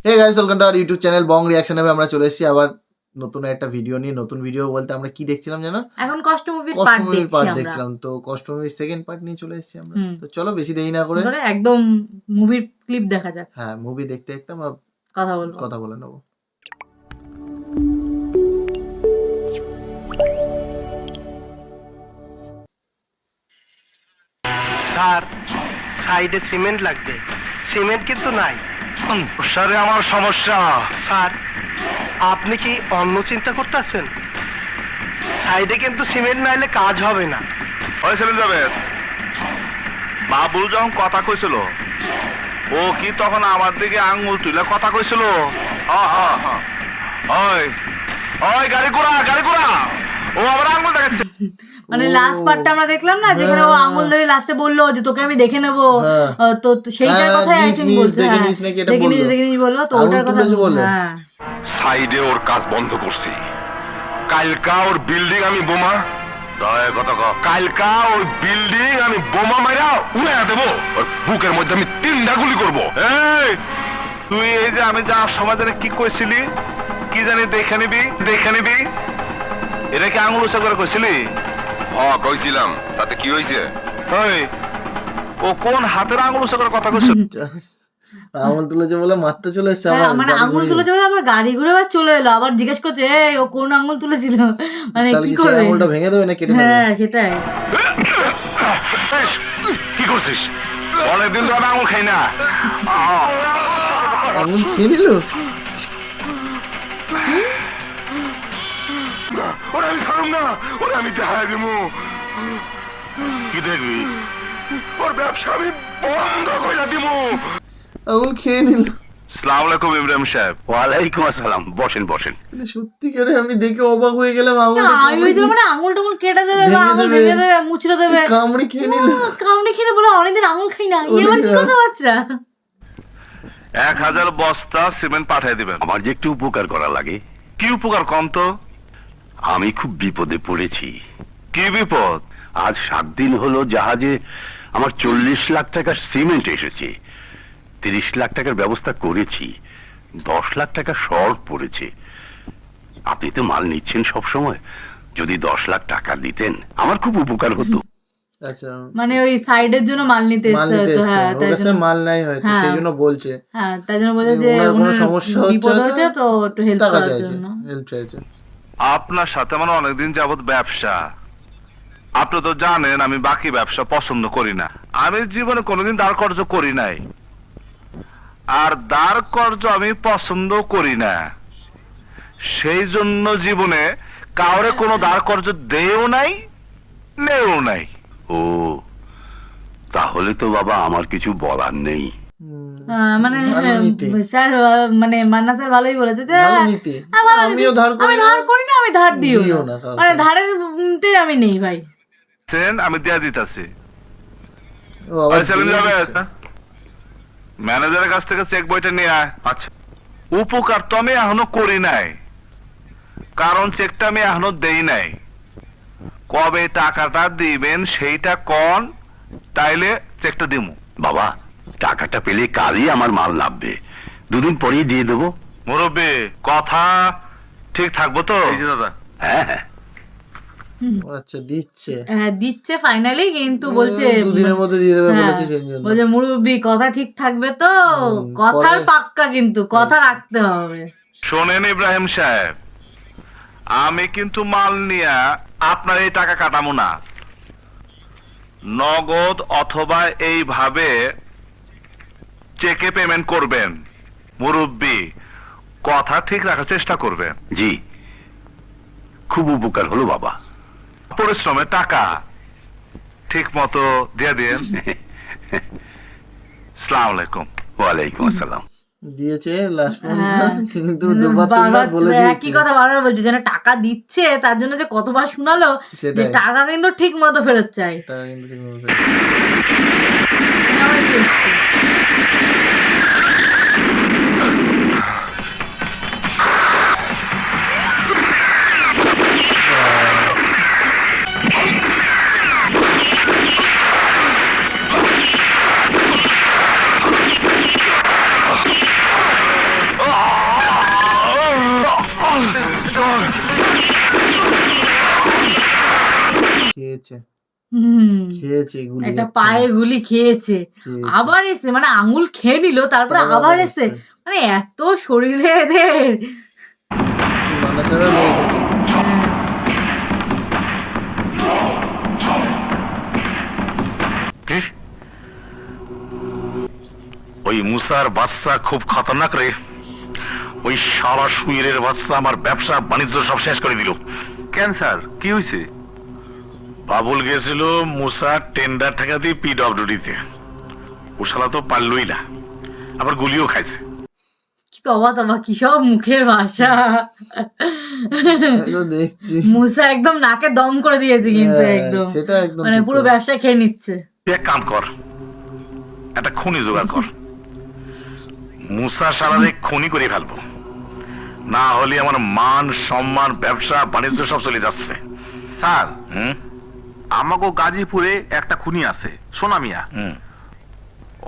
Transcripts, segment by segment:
Hey guys, welcome to our YouTube channel Bong reaction. আমরা চলে এসেছি আবার নতুন একটা ভিডিও নিয়ে। নতুন ভিডিও বলতে আমরা কি দেখছিলাম জানো? এখন কষ্ট মুভির কষ্ট পার্ট মুভির পার্ট দেখছি আমরা। দেখছিলাম। তো কষ্ট মুভির সেকেন্ড পার্ট নিয়ে চলে এসেছি আমরা। তো চলো বেশি দেরি না করে একদম মুভির ক্লিপ দেখা যাক। হ্যাঁ, মুভি দেখতে দেখতে আমরা কথা বলে নেবো। স্যার, সাইডে সিমেন্ট লাগবে। সিমেন্ট কিন্তু নাই। স্যারে, আমার সমস্যা। স্যার, আপনি কি অন্য চিন্তা করতেছেন? সাইডে কিন্তু সিমেন্ট নাইলে কাজ হবে না। ওই ছেলে যাবে বাবুল যখন কথা কইছিল, ও কি তখন আমার দিকে আঙ্গুল তুলে কথা কইছিল? ওই ওই গাড়ি ঘোড়া ও আবার আঙ্গুল দেখাচ্ছে। মানে লাস্ট পার্টটা আমরা দেখলাম না, যেখানে ও আঙ্গুল ধরে লাস্টে বললো যে তোকে আমি দেখে নেবো। তো সেইটার কথাই আই থিংক বলছে। দেখে নিস বললো, তো ওটার কথা বললো। হ্যাঁ, সাইডে ওর কাজ বন্ধ করছি। কালকা ওর বিল্ডিং আমি বোমা কালকা ওই বিল্ডিং আমি বোমা মাইরা উড়ে দেবো। ওর বুকের মধ্যে আমি 3টা গুলি করবো। এই তুই এই যে আমি যাওয়ার সময় জানি কি কইছিলি, কি জানি দেখে নিবি এটা কি আঙুল উঁচা করে কইছিলি? কইছিলাম, তাতে কি হয়েছে? ও কোন হাতের আঙুল উঁচা করে কথা কইছিল? আঙুল তুলেছে বলে মারতে চলে এসছে। মানে আঙুল তুলেছে বলে আমার গাড়ি ঘুরে আবার চলে এলো, আবার জিজ্ঞেস করছে ও কোন আঙুল তুলেছিল, মানে কি করবে, আঙুলটা ভেঙে দেবে না কেটে নেবে? হ্যাঁ সেটাই। কি করছিস? অনেকদিন ধরে আঙুল খাই না। আঙুল খেয়ে নিল। ওরে আমি খারাপ না, ওরে আমি দেখাই দেবো। কি দেখবি? ওর ব্যবসা আমি বন্ধ করে দিব। আঙুল খেয়ে নিল। আসসালামু আলাইকুম ইব্রাহিম সাহেব। ওয়ালাইকুম আসসালাম। বসেন। সত্যি করে আমি দেখে অবাক হয়ে গেলাম। আমি ওইদিন মানে আঙুল টাঙুল কেটে দেবে বা আঙুল ভেঙে দেবে, মুচড়ে দেবে, কামড়ে খেয়ে নিল। কামড়ে খেয়ে বলে অনেকদিন আঙুল খাই না, এবার কি কথাবার্তা। 1000 বস্তা সিমেন্ট পাঠিয়ে দিবেন। আমার যে একটু উপকার করা লাগে। কি উপকার কম তো? আমি খুব বিপদে পড়েছি। কি বিপদ? আজ 7 দিন হলো জাহাজে আমার 40 লাখ টাকার সিমেন্ট এসেছে। 30 লাখ টাকার ব্যবস্থা করেছি, 10 লাখ টাকা শর্ট পড়েছে। আপনি তো মাল নিচ্ছেন সব সময়, যদি 10 লাখ টাকা দিতেন আমার খুব উপকার হতো। আচ্ছা, মানে ওই সাইডের জন্য মাল নিতে এসেছে হয়তো। হ্যাঁ, তাই জন্য মাল নাই হয়তো, সেই জন্য বলছে। হ্যাঁ, তাই জন্য বলছে যে কোনো সমস্যা বিপদ হয়েছে তো একটু হেল্প করার জন্য। হেল্প চাইছে। আপনার সাথে আমার অনেকদিন যাবত ব্যবসা। আপনি তো জানেন আমি বাকি ব্যবসা পছন্দ করি না। আমি জীবনে কোনোদিন দাঁড় কর্য করি নাই, আর দাঁড় কর্য আমি পছন্দ করি না। সেই জন্য জীবনে কাউরে কোনো দাঁড় কর্য দেও নাই, নেও নাই। ও, তাহলে তো বাবা আমার কিছু বলার নেই। মানে স্যার, মানে মান্না স্যার ভালোই বলেছে যে আমিও ধার করি না, আমি ধার দিও না, মানে ধারের আমি নেই ভাই। আমি দিয়া দিতেছি। ম্যানেজারের কাছ থেকে চেক বইটা নিয়ে আয়। আচ্ছা, উপকার তো আমি এখনো করি নাই, কারণ চেকটা আমি এখনো দেই নাই। কবে টাকাটা দিবেন সেইটা কন, তাইলে চেকটা দিমু। বাবা, টাকাটা পেলে কালই আমার মাল নামবে, 2 দিন পরেই দিয়ে দেবো। মুরব্বী, কথা ঠিক থাকবো তো? দাদা, হ্যাঁ। আচ্ছা, দিচ্ছে ফাইনালি, কিন্তু বলছে 2 দিনের মধ্যে দিয়ে দেবে বলেছে। সেই জন্য বলছে মুরব্বি কথা ঠিক থাকবে তো, কথার পাক্কা, কিন্তু কথা রাখতে হবে। শোনেন ইব্রাহিম সাহেব, আমি কিন্তু মাল নিয়া আপনার এই টাকা কাটাবো না। নগদ অথবা এইভাবে চেকে পেমেন্ট করবেন। মুরব্বী, কথা ঠিক রাখার চেষ্টা করবেন। জি, খুব উপকার হলো বাবা। পরিশ্রমের টাকা ঠিক মতো দিয়ে দিন। আসসালামু আলাইকুম। ওয়ালাইকুম আসসালাম। দিয়েছে লাস্ট পর্যন্ত, কিন্তু দুবার তিনবার বলে দিয়েছে। একই কথা বারবার বলছে, যেন টাকা দিচ্ছে তার জন্য যে কতবার শোনালো যে টাকা কিন্তু ঠিক মতো ফেরত চাই। টাকা কিন্তু ঠিক মতো ফেরত। খেয়েছে গুলি একটা পায়ে গুলি খেয়েছে, খেয়েছে। আবার এসে মানে আঙুল খেয়ে নিল, তারপরে আবার এসে মানে এত শরীরে এদের। কি মানুষেরও লেগেছে কিন্তু। কি? ওই মুসার বাচ্চা খুব খতরনাক রে। ওই সারা সুইরের বাচ্চা আমার ব্যবসা বাণিজ্য সব শেষ করে দিল। কেন স্যার, কি হয়েছে? বাবুল গেছিল মুসার টেন্ডার টাকা দিয়ে পিডব্লিউডিতে, ও শালা তো পারলই না, আবার গুলিও খাইছে। কি তবা তবা, কি সব মুখের ভাষা। এগুলো দেখছি মুসা একদম নাকে দম করে দিয়েছে কিন্তু, হ্যাঁ, একদম সেটা একদম মানে ঠিক পুরো কথা। ব্যবসা খেয়ে নিচ্ছে। তুই এক কাম কর, একটা খুনি জোগাড় কর, মুসা সারারে খুনি করে ফেলবো, না হলে আমার মান সম্মান ব্যবসা বাণিজ্য সব চলে যাচ্ছে। স্যার, হুম আমাগো গাজীপুরে একটা খুনি আছে, সোনা মিয়া। হুম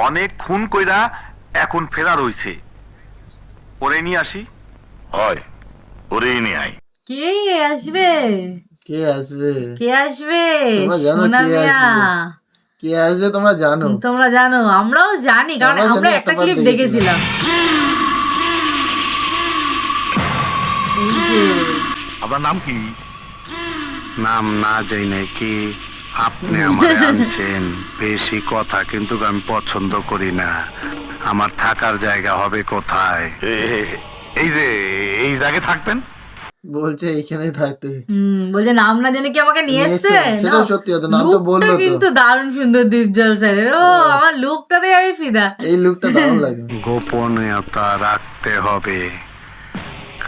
অনেক খুন কইরা এখন ফেরার হইছে। ওরে নিয়ে আসি। হয়, ওরেই নিয়ে আয়। কে আসবে? কে আসবে? কে আসবে? তোমরা জানো সোনা কে মিয়া। আসবে? কে আসবে তোমরা জানো? তোমরা জানো, আমরাও জানি, কারণ আমরাও আমরা জানি, একটা একটা বার ক্লিপ দেখেছিলাম। এই যে আপনার নাম কি? নাম না যাই নাকি আপনি আমারে আনছেন, বেশি কথা কিন্তু আমি পছন্দ করি না। আমার থাকার জায়গা হবে কোথায়? এই যে এই জায়গায় থাকবেন। বলছে এইখানে থাকতে। বলছে নাম না জেনে কি আমাকে নিয়ে নিয়ে এসছে? এসছে, সেটাও সত্যি কথা, নাম তো বললো তো। কিন্তু দারুণ সুন্দর দীপজল স্যারের। ও আমার লুকটাতে আমি ফিদা। এই লুকটা দারুণ লাগে। গোপনীয়তা রাখতে হবে,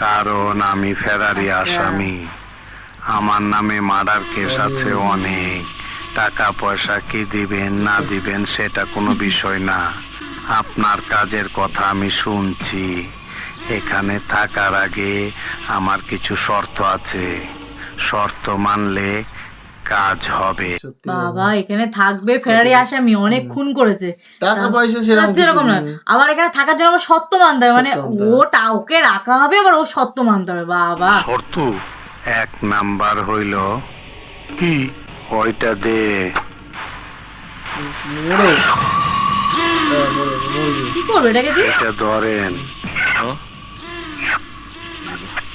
কারণ আমি ফেরারি আসামি। আমার নামে মার্ডার কেস আছে অনেক। টাকা পয়সা কি দিবেন না দিবেন সেটা কোনো বিষয় না। আপনার কাজের কথা আমি শুনছি। এখানে থাকার আগে আমার কিছু শর্ত আছে, শর্ত মানলে কাজ হবে। সত্যি বাবা এখানে থাকবে, ফেরারি আসামি, অনেক খুন করেছে, টাকা পয়সা সেরকম কিছু সেরকম না। নেই। আবার এখানে থাকার জন্য আবার সত্য মানতে হবে, মানে সত্য মানতে হবে। ওকে রাখা হবে, আবার ও সত্য মানতে হবে। বাবা শর্ত? এক নাম্বার হইল কি, ওইটা দে। মোড়ো। হ্যাঁ, মোড়ো, মুরগি। কি করবে এটাকে দিয়ে? এটা ধরেন।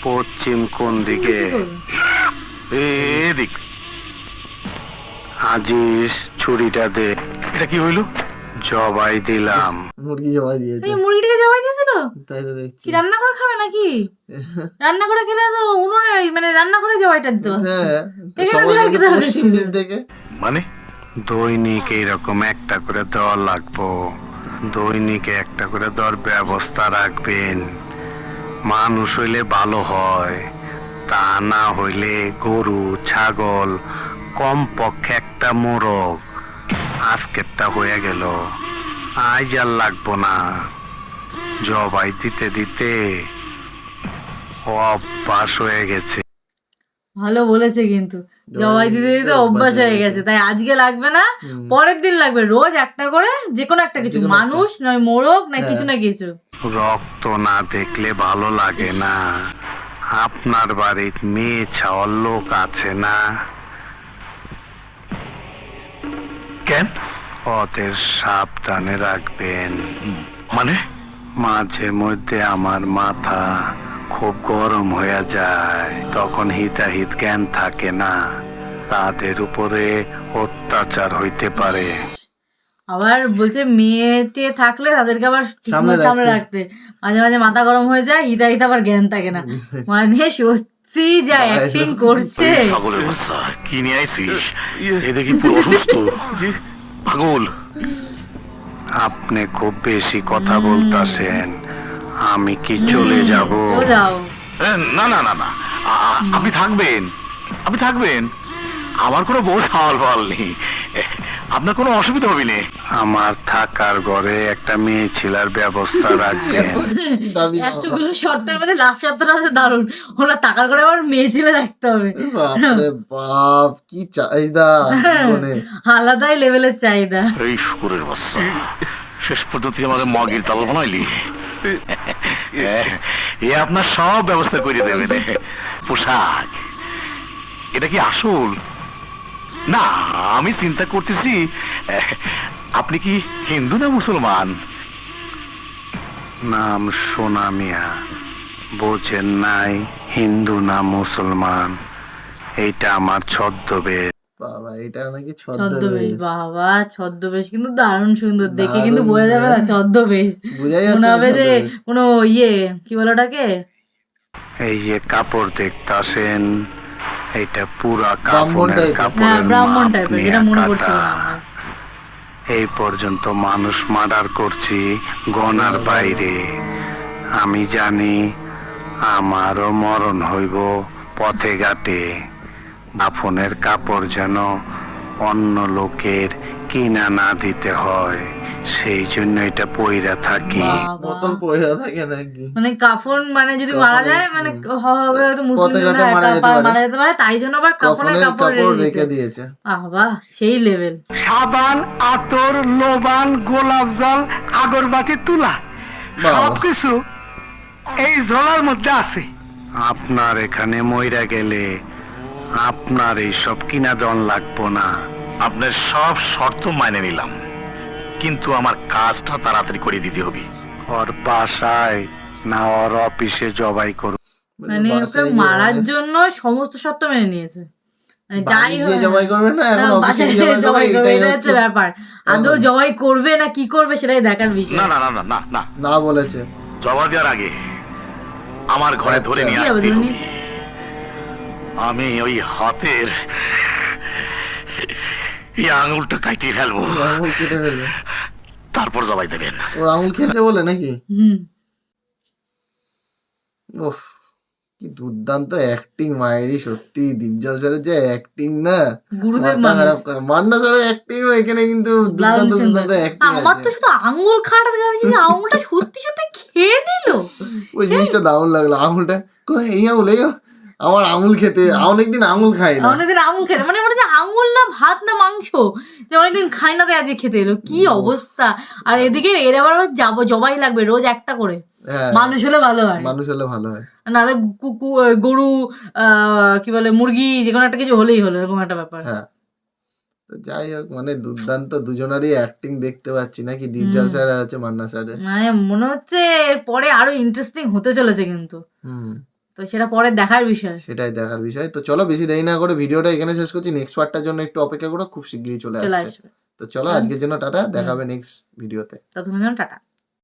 পশ্চিম কোন দিকে? কি করবে? এদিক। আজিজ, ছুরিটা দে। এটা কি হইল? জবাই দিলাম। মুরগি জবাই দিয়েছে। এই মুরগিটাকে জবাই দিয়েছিল? তাই তো দেখছি। কি রান্না করে খাবে নাকি? রান্না করে খেলে তো উনুনে, মানে রান্না করে জবাইটা দিতে পারতো। হ্যাঁ, তো এখানে সবাই দেওয়ার কি দরকার পশ্চিম ছিল? দিক থেকে। মানে দৈনিক এইরকম একটা করে দেওয়া লাগবো। দৈনিক একটা করে দেওয়ার ব্যবস্থা রাখবেন। মানুষ হইলে ভালো হয়, তা না হইলে গরু ছাগল, কমপক্ষে একটা মোরগ। আজকেরটা হয়ে গেল, আজ আর লাগবো না। জবাই দিতে দিতে অভ্যাস হয়ে গেছে। ভালো বলেছে কিন্তু, জবাই দিতে দিতে অভ্যাস হয়ে গেছে, তাই আজকে লাগবে না, হুম। পরের দিন লাগবে। রোজ একটা করে যে কোনো একটা কিছু, যেকোনো একটা। মানুষ নয় মোরগ না, হ্যাঁ। কিছু না কিছু। রক্ত না দেখলে ভালো লাগে না। আপনার বাড়ির মেয়ে ছাওয়ার লোক আছে না? কেন? ওদের সাবধানে রাখবেন। মানে মাঝে মধ্যে আমার মাথা খুব গরম হয়ে যায়, তখন হিতাহিত জ্ঞান থাকে না। তাদের উপরে অত্যাচার হইতে পারে। আবার বলছে মেয়েটে থাকলে তাদেরকে আবার সামনে সামনে রাখতে। রাখতে, মাঝে মাঝে মাথা গরম হয়ে যায়, হিতা হিতা আবার জ্ঞান থাকে না। মানে সত্যি যা অ্যাক্টিং করছে। পাগলের বাচ্চা, কি নিয়ে আইছিস? এ দেখি পুরো অসুস্থ। পাগল। আপনি খুব বেশি কথা বলতাছেন, আমি কি চলে যাব? চলে যাও। না না না না, আপনি থাকবেন, আপনি থাকবেন। আমার কোনো বউ সাওয়াল ফাওয়াল নেই, আপনার কোনো অসুবিধা হবে না। আমার থাকার ঘরে একটা মেয়ে ছেলের ব্যবস্থা রাখবেন। দাবি এতগুলো শর্তের মধ্যে লাস্ট শর্তটা আছে দারুণ, ওরা টাকার করে আবার মেয়ে ছেলে রাখতে হবে। বাপরে বাপ, কি চাহিদা জীবনে। আলাদাই লেভেলের চাহিদা। এই শুকুরের বাচ্চা, শেষ পর্যন্ত আমার মগের তাল বানাইলি। এ আপনার সব ব্যবস্থা করে দেবে। পোশাক এটা কি আসল? না, আমি চিন্তা করতেছি আপনি কি হিন্দু না মুসলমান? নাম সোনা মিয়া, বোঝেন নাই হিন্দু না মুসলমান, এইটা আমার ছদ্মবেশ। বাবা এটা নাকি ছদ্মবেশ, ছদ্মবেশ। বাবা ছদ্মবেশ কিন্তু দারুণ সুন্দর, দেখে দারুণ, কিন্তু বোঝা যাবে না ছদ্মবেশ, বোঝাই মনে যাচ্ছে না হবে যে ছদ্মবেশ। কোনো ইয়ে কি বলে ওটাকে, এই যে কাপড় দেখতাছেন, এটা পুরা ব্রাহ্মণ কাপড়ের type-এর। হ্যাঁ কাপড়ের ব্রাহ্মণ মাপ টাইপের, নিয়ে যেটা মনে পড়ছিল কাটা। না আমার। এই পর্যন্ত মানুষ মার্ডার করছি গনার বাইরে। আমি জানি আমারও মরণ হইব পথে ঘাটে। দাফনের কাপড় যেন অন্য লোকের কিনা না দিতে হয়, সেই জন্য এটা পইরা থাকি। বাবা। বোতল পয়সা থাকে নাকি? মানে কাফন মানে যদি কাফনে, মারা যায় মানে হবে হয়তো পথে মুসলিম ঘাটে মারা যেতে পারে। মারা যেতে পারে, তাই জন্য আবার কাফনের কাফনের কাপড় কাপড় রেখে রেখে দিয়েছে। বাহ সেই লেভেল। সাবান, আতর, লোবান, গোলাপ জল, আগরবাতি, তুলা বাবা। সবকিছু এই ঝোলার মধ্যে আছে। আপনার এখানে মইরা গেলে আপনার এই সব কিনা দন লাগবো না। আপনার সব শর্ত মাইনে নিলাম, কিন্তু আমার কাজটা তাড়াতাড়ি করে দিতে হবে। ওর বাসায় না ওর অফিসে জবাই করুন। মানে ওকে বাসায় গিয়ে মারার মানে- জন্য সমস্ত শর্ত মেনে নিয়েছে, মানে যাই বাড়ি গিয়ে জবাই করবে না, এখন হ্যাঁ, অফিসে বাসায় গিয়ে গিয়ে জবাই করবে, এটা এটাই হচ্ছে হচ্ছে ব্যাপার। আদৌ জবাই করবে না কি করবে সেটাই দেখার বিষয়। না না না না না না, না বলেছে। জবাই দেওয়ার আগে আমার ঘরে ধরে আচ্ছা। নিয়ে কি হবে আসতে ধরে হবে। নিয়েছে? আমি ওই হাতের এই আঙুলটা কাটিয়ে ফেলবো, ওর আঙুল কেটে ফেলবে। তারপর জবাই দেবেন। ওর আঙুল খেয়েছে বলে নাকি? হুম। ওফ, কি দুর্দান্ত অ্যাক্টিং মায়েরই, সত্যি দীপজল স্যারের যে অ্যাক্টিং না, গুরুদেব মাথা মানুষ। খারাপ করে। মান্না স্যারের অ্যাক্টিং এখানে কিন্তু দারুণ দুর্দান্ত সুন্দর। দুর্দান্ত অ্যাক্টিং আমার তো আছে। শুধু আঙুল খাটা দেখে আমি যে আঙুলটা সত্যি সত্যি খেয়ে নিল। ওই জিনিসটা দারুণ লাগলো, আঙুলটা কই, এই আঙুল এই আঙুল। আমার আঙুল খেতে অনেকদিন আঙুল খাই না। অনেকদিন আঙুল খেতে মানে মনে হচ্ছে আঙুল না ভাত না মাংস, যে অনেকদিন খাই না তাই আজকে খেতে এলো, কি অবস্থা। আর এদিকে এর আবার যাবো জবাই লাগবে রোজ একটা করে, হ্যাঁ, মানুষ হলে ভালো হয়, মানুষ হলে ভালো হয়। নাহলে গরু কি বলে মুরগি যে কোনো একটা কিছু হলেই হলো, এরকম একটা ব্যাপার। হ্যাঁ, তো যাই হোক, মানে দুর্দান্ত দুজনেরই অ্যাক্টিং দেখতে পাচ্ছি নাকি, দীপজল স্যার আর হচ্ছে মান্না স্যারের। মানে মনে হচ্ছে পরে আরো ইন্টারেস্টিং হতে চলেছে কিন্তু, হুম, তো সেটা পরে দেখার বিষয়। সেটাই দেখার বিষয়। তো চলো বেশি দেরি না করে ভিডিওটা এখানে শেষ করছি। নেক্সট পার্টটার জন্য একটু অপেক্ষা করো, খুব শিগগিরই চলে চলে আসছে। আসবে। তো চলো আজকের জন্য টাটা, দেখা হবে নেক্সট ভিডিওতে। ততক্ষণ টাটা।